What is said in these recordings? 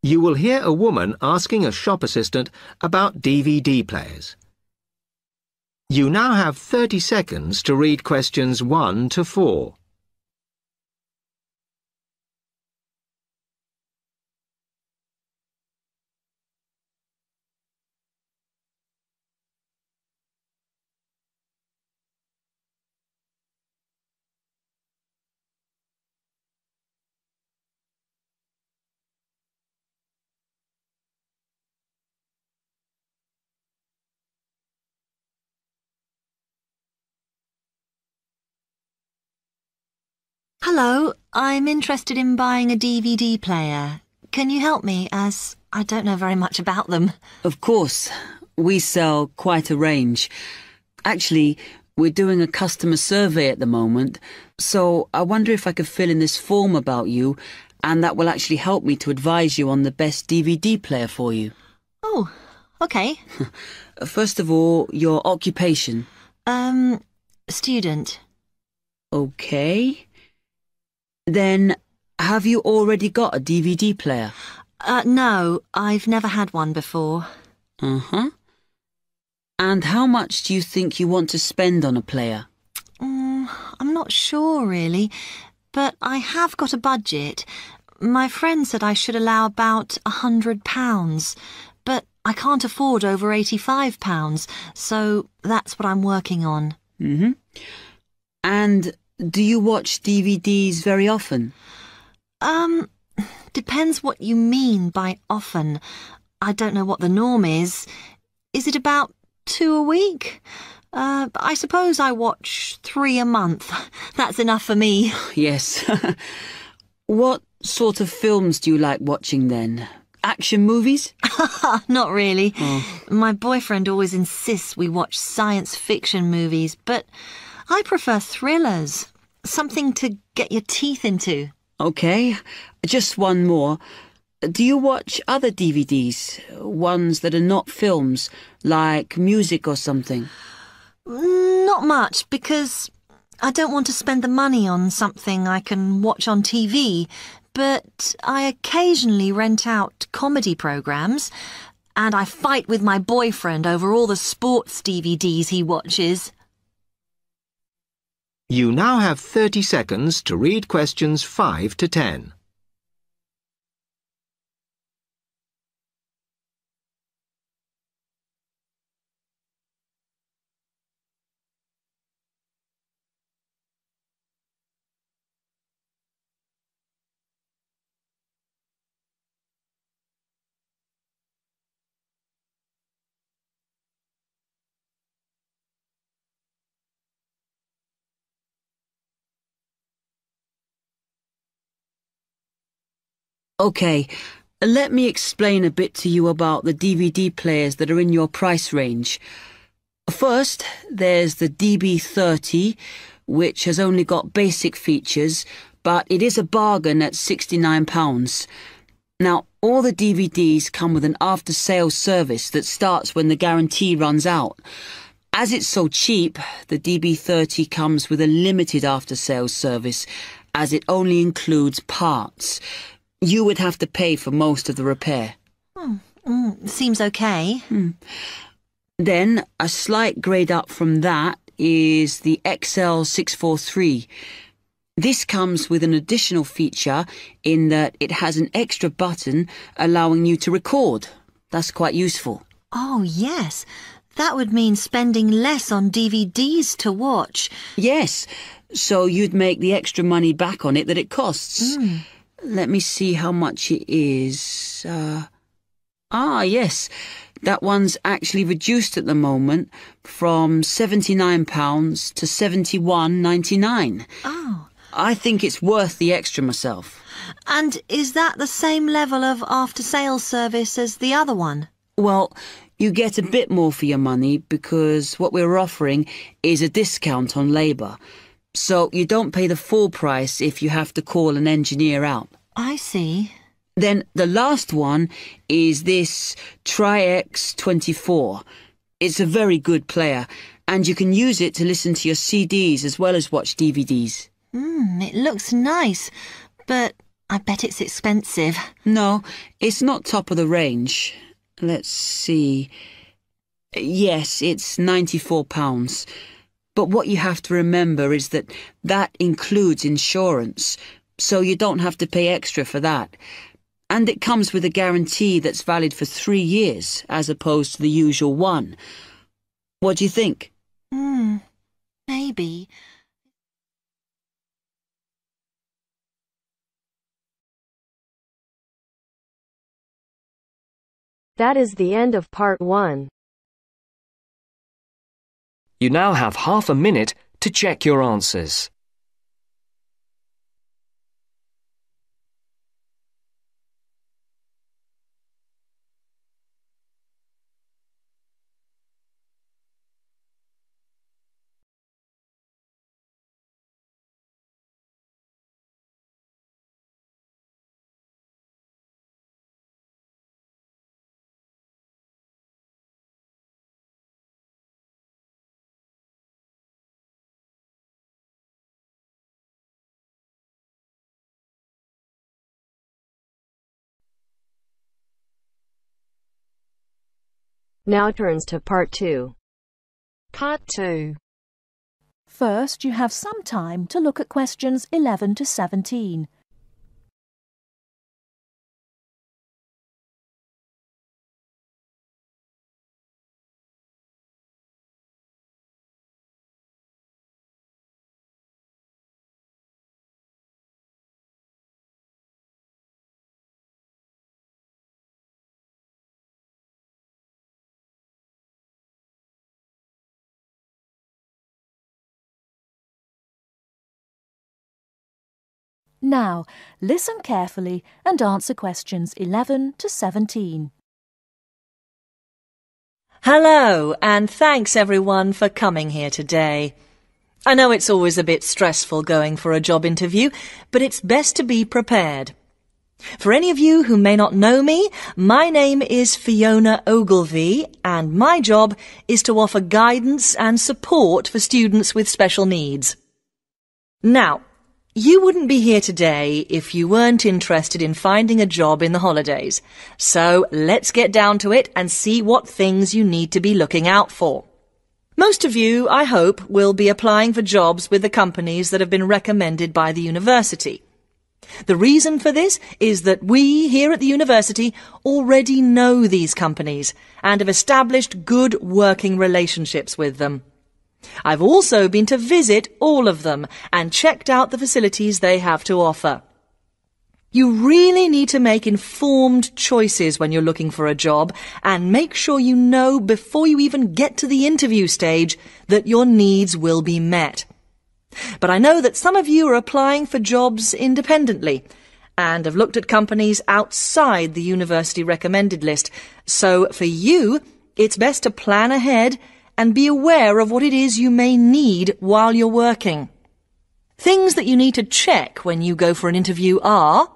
You will hear a woman asking a shop assistant about DVD players. You now have 30 seconds to read questions 1 to 4. Hello, I'm interested in buying a DVD player. Can you help me, as I don't know very much about them? Of course. We sell quite a range. Actually, we're doing a customer survey at the moment, so I wonder if I could fill in this form about you, and that will actually help me to advise you on the best DVD player for you. Oh, okay. First of all, your occupation. Student. Okay. Then, have you already got a DVD player? No, I've never had one before. Uh-huh. And how much do you think you want to spend on a player? I'm not sure, really, but I have got a budget. My friend said I should allow about £100, but I can't afford over £85, so that's what I'm working on. Mm-hmm. And do you watch DVDs very often? Depends what you mean by often. I don't know what the norm is. Is it about 2 a week? I suppose I watch 3 a month. That's enough for me. Yes. What sort of films do you like watching then? Action movies? Not really. Oh. My boyfriend always insists we watch science fiction movies, but I prefer thrillers. Something to get your teeth into. Okay, just one more. Do you watch other DVDs? Ones that are not films, like music or something? Not much, because I don't want to spend the money on something I can watch on TV, but I occasionally rent out comedy programs, and I fight with my boyfriend over all the sports DVDs he watches. You now have 30 seconds to read questions 5 to 10. Okay, let me explain a bit to you about the DVD players that are in your price range. First, there's the DB30, which has only got basic features, but it is a bargain at £69. Now, all the DVDs come with an after-sales service that starts when the guarantee runs out. As it's so cheap, the DB30 comes with a limited after-sales service, as it only includes parts. You would have to pay for most of the repair. Seems okay. Then, a slight grade up from that is the XL643. This comes with an additional feature in that it has an extra button allowing you to record. That's quite useful. Oh, yes. That would mean spending less on DVDs to watch. Yes, so you'd make the extra money back on it that it costs. Let me see how much it is. Yes, that one's actually reduced at the moment from £79 to £71.99. Oh. I think it's worth the extra myself. And is that the same level of after-sales service as the other one? Well, you get a bit more for your money because what we're offering is a discount on labour. So you don't pay the full price if you have to call an engineer out. I see. Then the last one is this Tri-X24. It's a very good player, and you can use it to listen to your CDs as well as watch DVDs. It looks nice, but I bet it's expensive. No, it's not top of the range. Let's see. Yes, it's £94. But what you have to remember is that that includes insurance, so you don't have to pay extra for that. And it comes with a guarantee that's valid for 3 years, as opposed to the usual one. What do you think? Maybe. That is the end of part 1. You now have half a minute to check your answers. Now turns to part 2. Part 2. First, you have some time to look at questions 11 to 17. Now, listen carefully and answer questions 11 to 17. Hello, and thanks everyone for coming here today. I know it's always a bit stressful going for a job interview, but it's best to be prepared. For any of you who may not know me, my name is Fiona Ogilvie, and my job is to offer guidance and support for students with special needs. Now, you wouldn't be here today if you weren't interested in finding a job in the holidays. So let's get down to it and see what things you need to be looking out for. Most of you, I hope, will be applying for jobs with the companies that have been recommended by the university. The reason for this is that we here at the university already know these companies and have established good working relationships with them. I've also been to visit all of them and checked out the facilities they have to offer. You really need to make informed choices when you're looking for a job and make sure you know before you even get to the interview stage that your needs will be met. But I know that some of you are applying for jobs independently and have looked at companies outside the university recommended list. So for you, it's best to plan ahead and be aware of what it is you may need while you're working. Things that you need to check when you go for an interview are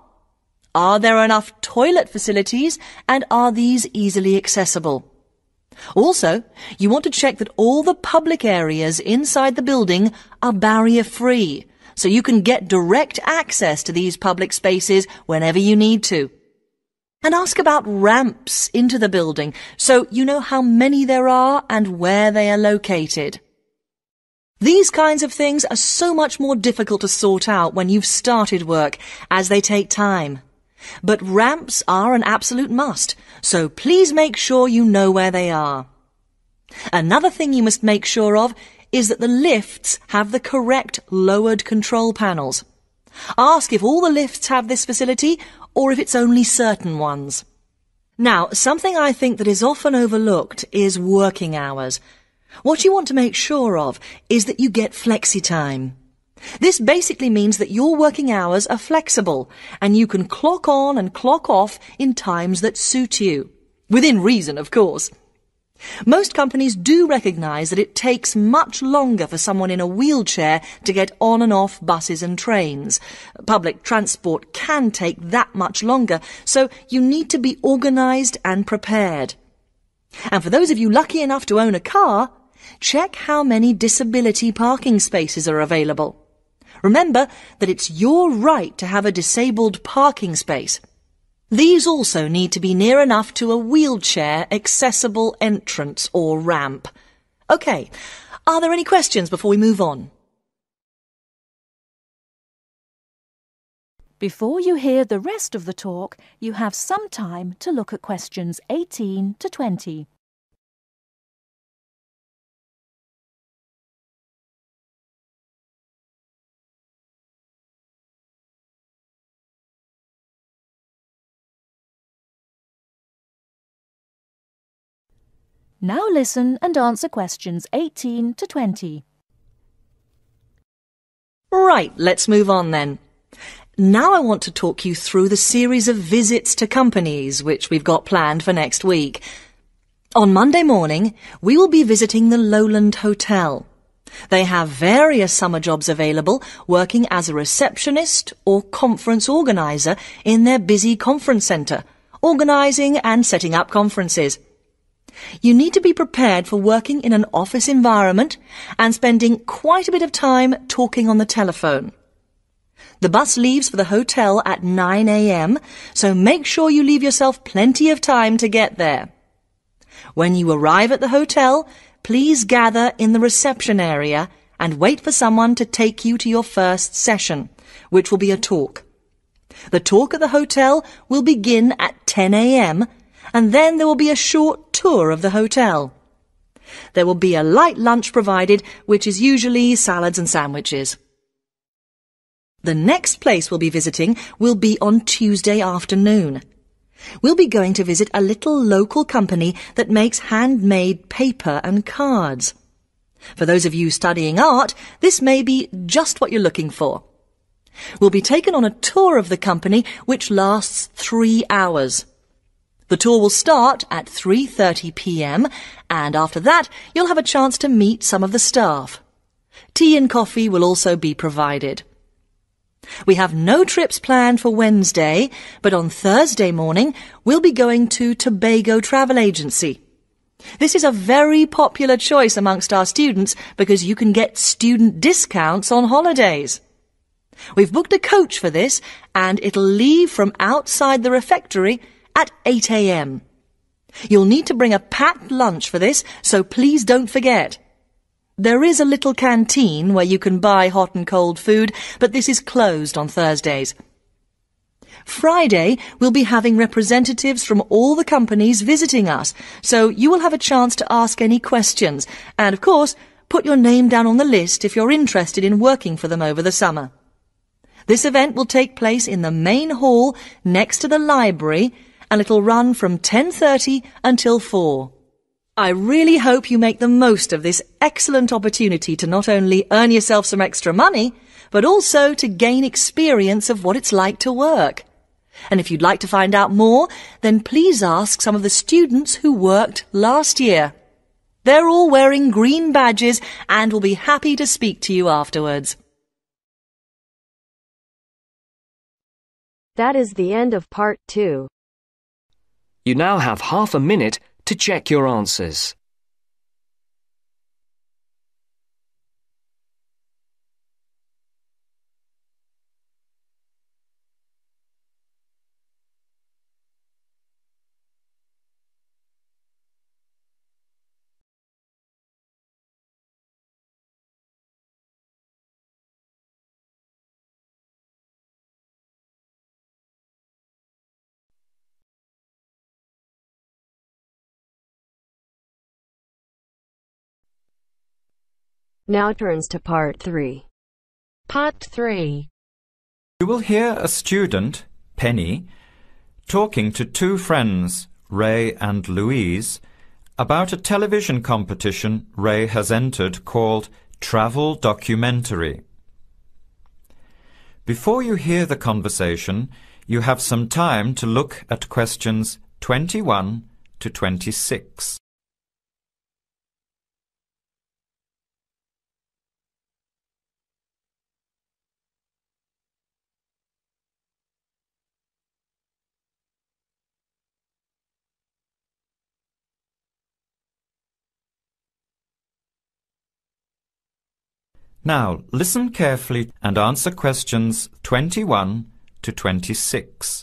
there enough toilet facilities and are these easily accessible? Also, you want to check that all the public areas inside the building are barrier-free, so you can get direct access to these public spaces whenever you need to. And ask about ramps into the building, so you know how many there are and where they are located. These kinds of things are so much more difficult to sort out when you've started work, as they take time. But ramps are an absolute must, so please make sure you know where they are. Another thing you must make sure of is that the lifts have the correct lowered control panels. Ask if all the lifts have this facility or if it's only certain ones. Now, something I think that is often overlooked is working hours. What you want to make sure of is that you get flexi time. This basically means that your working hours are flexible and you can clock on and clock off in times that suit you. Within reason, of course. Most companies do recognise that it takes much longer for someone in a wheelchair to get on and off buses and trains. Public transport can take that much longer, so you need to be organised and prepared. And for those of you lucky enough to own a car, check how many disability parking spaces are available. Remember that it's your right to have a disabled parking space. These also need to be near enough to a wheelchair accessible entrance or ramp. OK, are there any questions before we move on? Before you hear the rest of the talk, you have some time to look at questions 18 to 20. Now listen and answer questions 18 to 20. Right, let's move on then. Now I want to talk you through the series of visits to companies which we've got planned for next week. On Monday morning, we will be visiting the Lowland Hotel. They have various summer jobs available, working as a receptionist or conference organiser in their busy conference centre, organising and setting up conferences. You need to be prepared for working in an office environment and spending quite a bit of time talking on the telephone. The bus leaves for the hotel at 9 a.m, so make sure you leave yourself plenty of time to get there. When you arrive at the hotel, please gather in the reception area and wait for someone to take you to your first session, which will be a talk. The talk at the hotel will begin at 10 a.m, and then there will be a short tour of the hotel. There will be a light lunch provided, which is usually salads and sandwiches. The next place we'll be visiting will be on Tuesday afternoon. We'll be going to visit a little local company that makes handmade paper and cards. For those of you studying art, this may be just what you're looking for. We'll be taken on a tour of the company which lasts 3 hours. The tour will start at 3:30 p.m. and after that you'll have a chance to meet some of the staff. Tea and coffee will also be provided. We have no trips planned for Wednesday, but on Thursday morning we'll be going to Tobago Travel Agency. This is a very popular choice amongst our students because you can get student discounts on holidays. We've booked a coach for this and it'll leave from outside the refectory at 8 a.m. You'll need to bring a packed lunch for this, so please don't forget. There is a little canteen where you can buy hot and cold food, but this is closed on Thursdays. Friday, we'll be having representatives from all the companies visiting us, so you will have a chance to ask any questions, and of course, put your name down on the list if you're interested in working for them over the summer. This event will take place in the main hall next to the library, and it'll run from 10:30 until 4. I really hope you make the most of this excellent opportunity to not only earn yourself some extra money, but also to gain experience of what it's like to work. And if you'd like to find out more, then please ask some of the students who worked last year. They're all wearing green badges and will be happy to speak to you afterwards. That is the end of part 2. You now have half a minute to check your answers. Now turns to part 3. Part 3. You will hear a student, Penny, talking to 2 friends, Ray and Louise, about a television competition Ray has entered called Travel Documentary. Before you hear the conversation, you have some time to look at questions 21 to 26. Now, listen carefully and answer questions 21 to 26.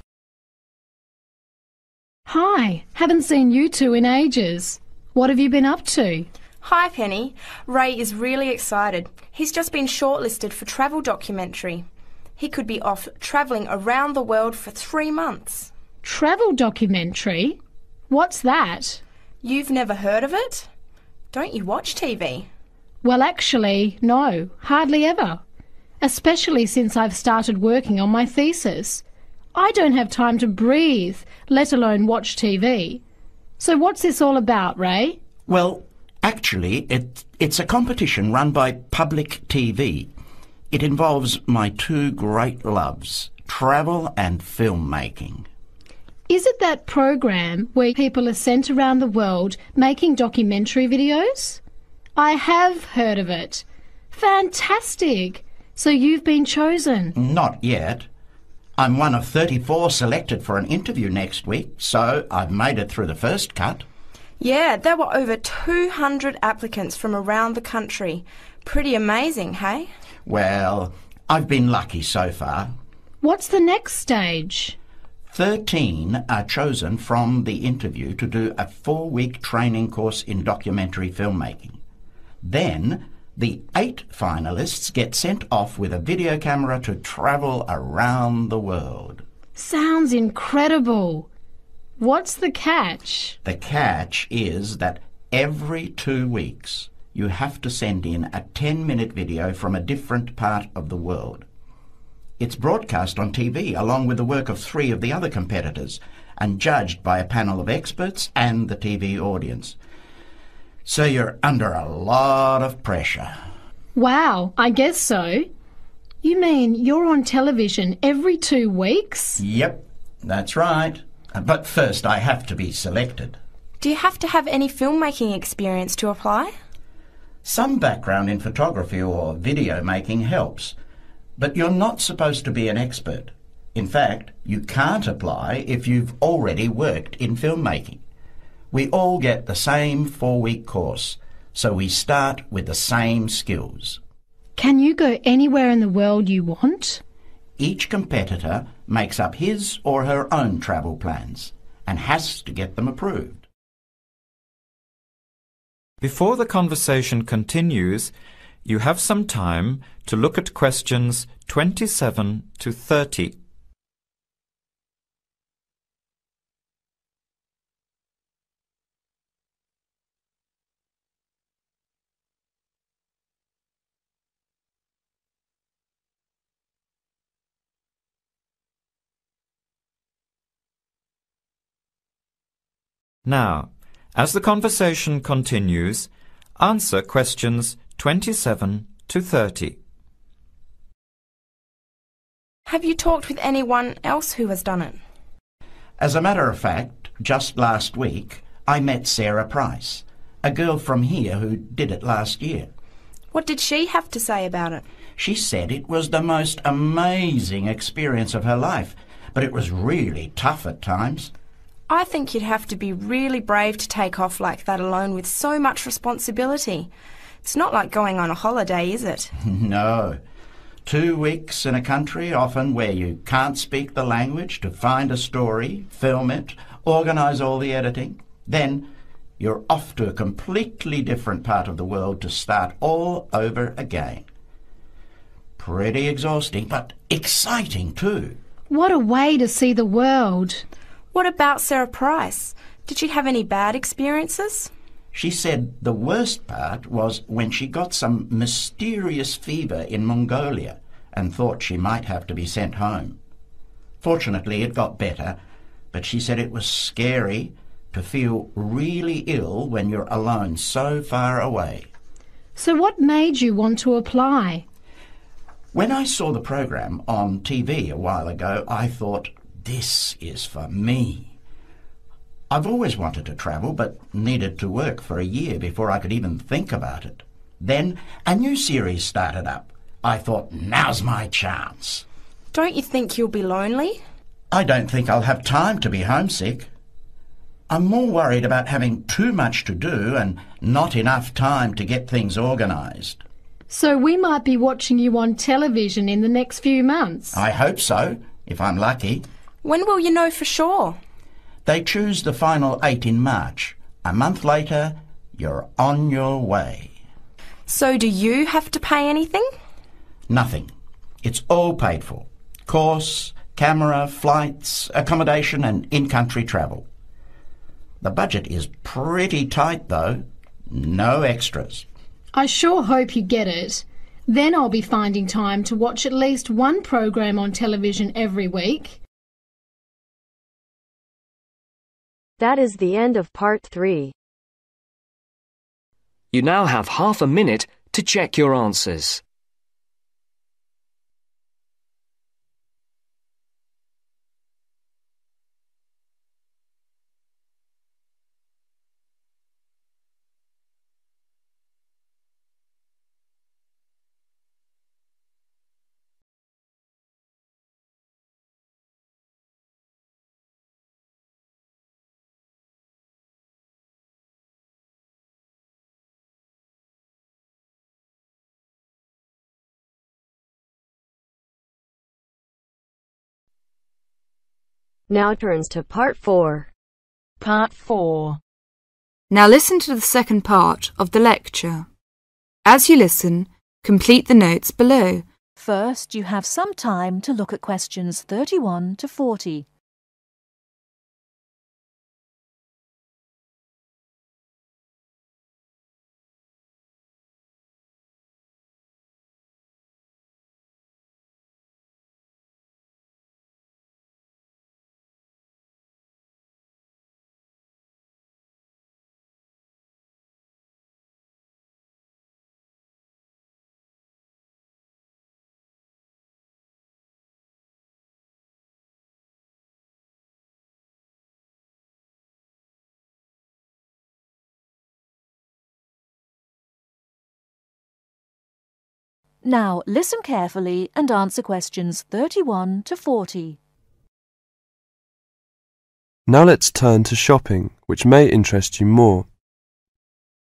Hi, haven't seen you two in ages. What have you been up to? Hi, Penny. Ray is really excited. He's just been shortlisted for travel documentary. He could be off travelling around the world for 3 months. Travel documentary? What's that? You've never heard of it? Don't you watch TV? Well, actually, no, hardly ever. Especially since I've started working on my thesis. I don't have time to breathe, let alone watch TV. So what's this all about, Ray? Well, actually, it's a competition run by public TV. It involves my two great loves, travel and filmmaking. Is it that program where people are sent around the world making documentary videos? I have heard of it. Fantastic! So you've been chosen? Not yet. I'm one of 34 selected for an interview next week, so I've made it through the first cut. Yeah, there were over 200 applicants from around the country. Pretty amazing, hey? Well, I've been lucky so far. What's the next stage? 13 are chosen from the interview to do a 4-week training course in documentary filmmaking. Then, the 8 finalists get sent off with a video camera to travel around the world. Sounds incredible. What's the catch? The catch is that every 2 weeks you have to send in a 10-minute video from a different part of the world. It's broadcast on TV along with the work of 3 of the other competitors and judged by a panel of experts and the TV audience. So you're under a lot of pressure. Wow, I guess so. You mean you're on television every 2 weeks? Yep, that's right. But first I have to be selected. Do you have to have any filmmaking experience to apply? Some background in photography or video making helps, but you're not supposed to be an expert. In fact, you can't apply if you've already worked in filmmaking. We all get the same 4-week course, so we start with the same skills. Can you go anywhere in the world you want? Each competitor makes up his or her own travel plans and has to get them approved. Before the conversation continues, you have some time to look at questions 27 to 30. Now, as the conversation continues, answer questions 27 to 30. Have you talked with anyone else who has done it? As a matter of fact, just last week, I met Sarah Price, a girl from here who did it last year. What did she have to say about it? She said it was the most amazing experience of her life, but it was really tough at times. I think you'd have to be really brave to take off like that alone with so much responsibility. It's not like going on a holiday, is it? No. 2 weeks in a country, often where you can't speak the language, to find a story, film it, organise all the editing. Then you're off to a completely different part of the world to start all over again. Pretty exhausting, but exciting too. What a way to see the world. What about Sarah Price? Did she have any bad experiences? She said the worst part was when she got some mysterious fever in Mongolia and thought she might have to be sent home. Fortunately, it got better, but she said it was scary to feel really ill when you're alone so far away. So what made you want to apply? When I saw the program on TV a while ago, I thought, this is for me. I've always wanted to travel, but needed to work for a year before I could even think about it. Then a new series started up. I thought, now's my chance. Don't you think you'll be lonely? I don't think I'll have time to be homesick. I'm more worried about having too much to do and not enough time to get things organised. So we might be watching you on television in the next few months. I hope so, if I'm lucky. When will you know for sure? They choose the final 8 in March. A month later, you're on your way. So do you have to pay anything? Nothing. It's all paid for. Course, camera, flights, accommodation and in-country travel. The budget is pretty tight though. No extras. I sure hope you get it. Then I'll be finding time to watch at least one program on television every week. That is the end of part 3. You now have half a minute to check your answers. Now turns to part 4. Part 4. Now listen to the second part of the lecture. As you listen, complete the notes below. First, you have some time to look at questions 31 to 40. Now listen carefully and answer questions 31 to 40. Now let's turn to shopping, which may interest you more.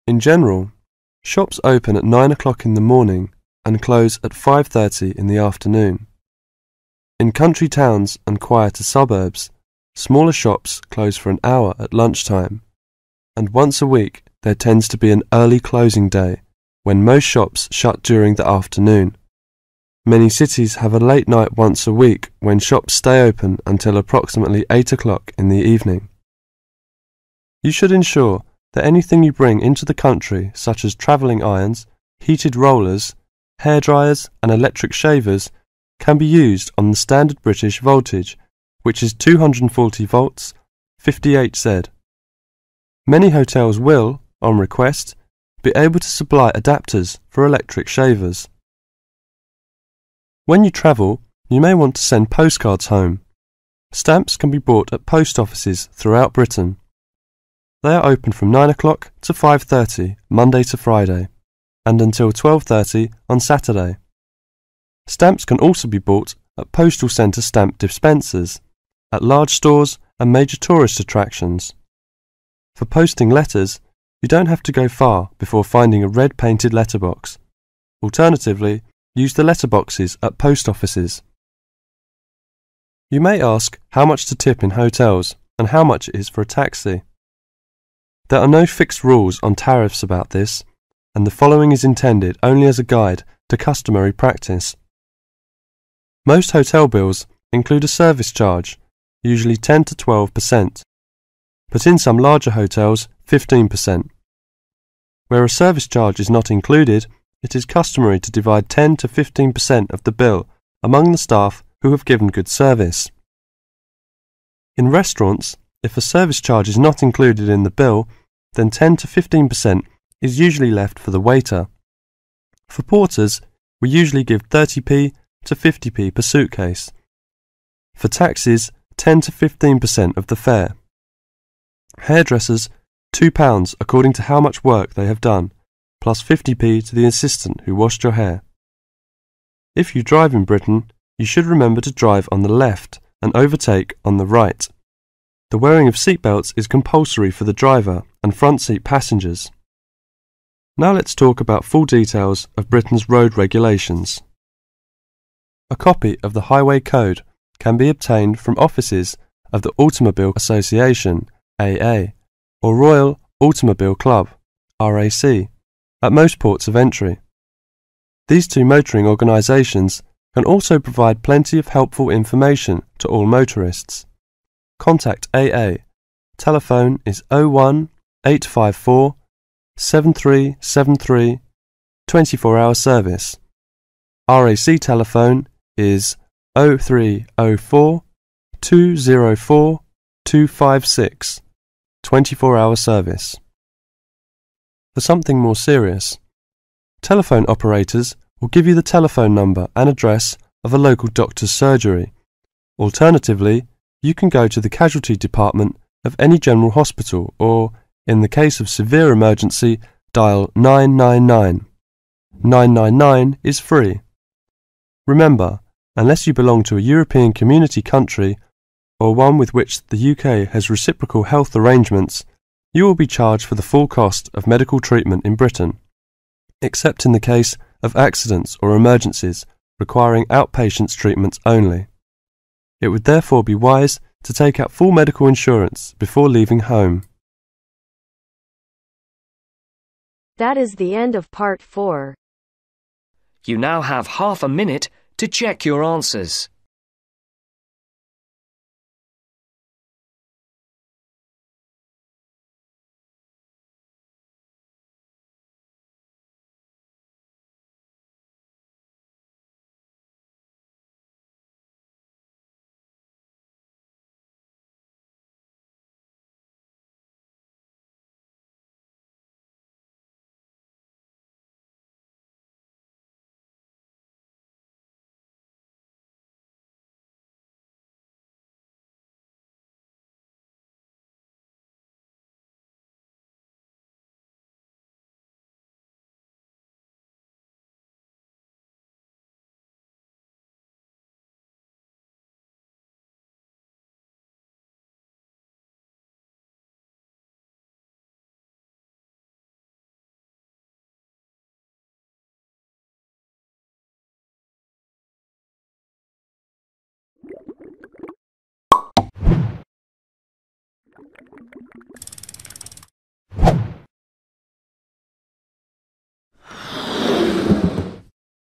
In general, shops open at 9 o'clock in the morning and close at 5:30 in the afternoon. In country towns and quieter suburbs, smaller shops close for an hour at lunchtime, and once a week there tends to be an early closing day when most shops shut during the afternoon. Many cities have a late night once a week when shops stay open until approximately 8 o'clock in the evening. You should ensure that anything you bring into the country, such as travelling irons, heated rollers, hairdryers and electric shavers, can be used on the standard British voltage, which is 240 volts, 58Z. Many hotels will, on request, be able to supply adapters for electric shavers. When you travel, you may want to send postcards home. Stamps can be bought at post offices throughout Britain. They are open from 9 o'clock to 5:30 Monday to Friday, and until 12:30 on Saturday. Stamps can also be bought at postal centre stamp dispensers, at large stores and major tourist attractions. For posting letters, you don't have to go far before finding a red painted letterbox. Alternatively, use the letterboxes at post offices. You may ask how much to tip in hotels and how much it is for a taxi. There are no fixed rules on tariffs about this, and the following is intended only as a guide to customary practice. Most hotel bills include a service charge, usually 10 to 12%, but in some larger hotels 15%. Where a service charge is not included, it is customary to divide 10 to 15% of the bill among the staff who have given good service. In restaurants, if a service charge is not included in the bill, then 10 to 15% is usually left for the waiter. For porters, we usually give 30p to 50p per suitcase. For taxis, 10 to 15% of the fare. Hairdressers, £2 according to how much work they have done, plus 50p to the assistant who washed your hair. If you drive in Britain, you should remember to drive on the left and overtake on the right. The wearing of seatbelts is compulsory for the driver and front seat passengers. Now let's talk about full details of Britain's road regulations. A copy of the Highway Code can be obtained from offices of the Automobile Association AA or Royal Automobile Club RAC at most ports of entry. These two motoring organisations can also provide plenty of helpful information to all motorists. Contact AA. Telephone is 01 854 7373, 24-hour service. RAC telephone is 0304 204 256, 24-hour service. For something more serious, telephone operators will give you the telephone number and address of a local doctor's surgery. Alternatively, you can go to the casualty department of any general hospital or, in the case of severe emergency, dial 999. 999 is free. Remember, unless you belong to a European Community country or one with which the UK has reciprocal health arrangements, you will be charged for the full cost of medical treatment in Britain, except in the case of accidents or emergencies requiring outpatients treatments only. It would therefore be wise to take out full medical insurance before leaving home. That is the end of part 4. You now have half a minute to check your answers.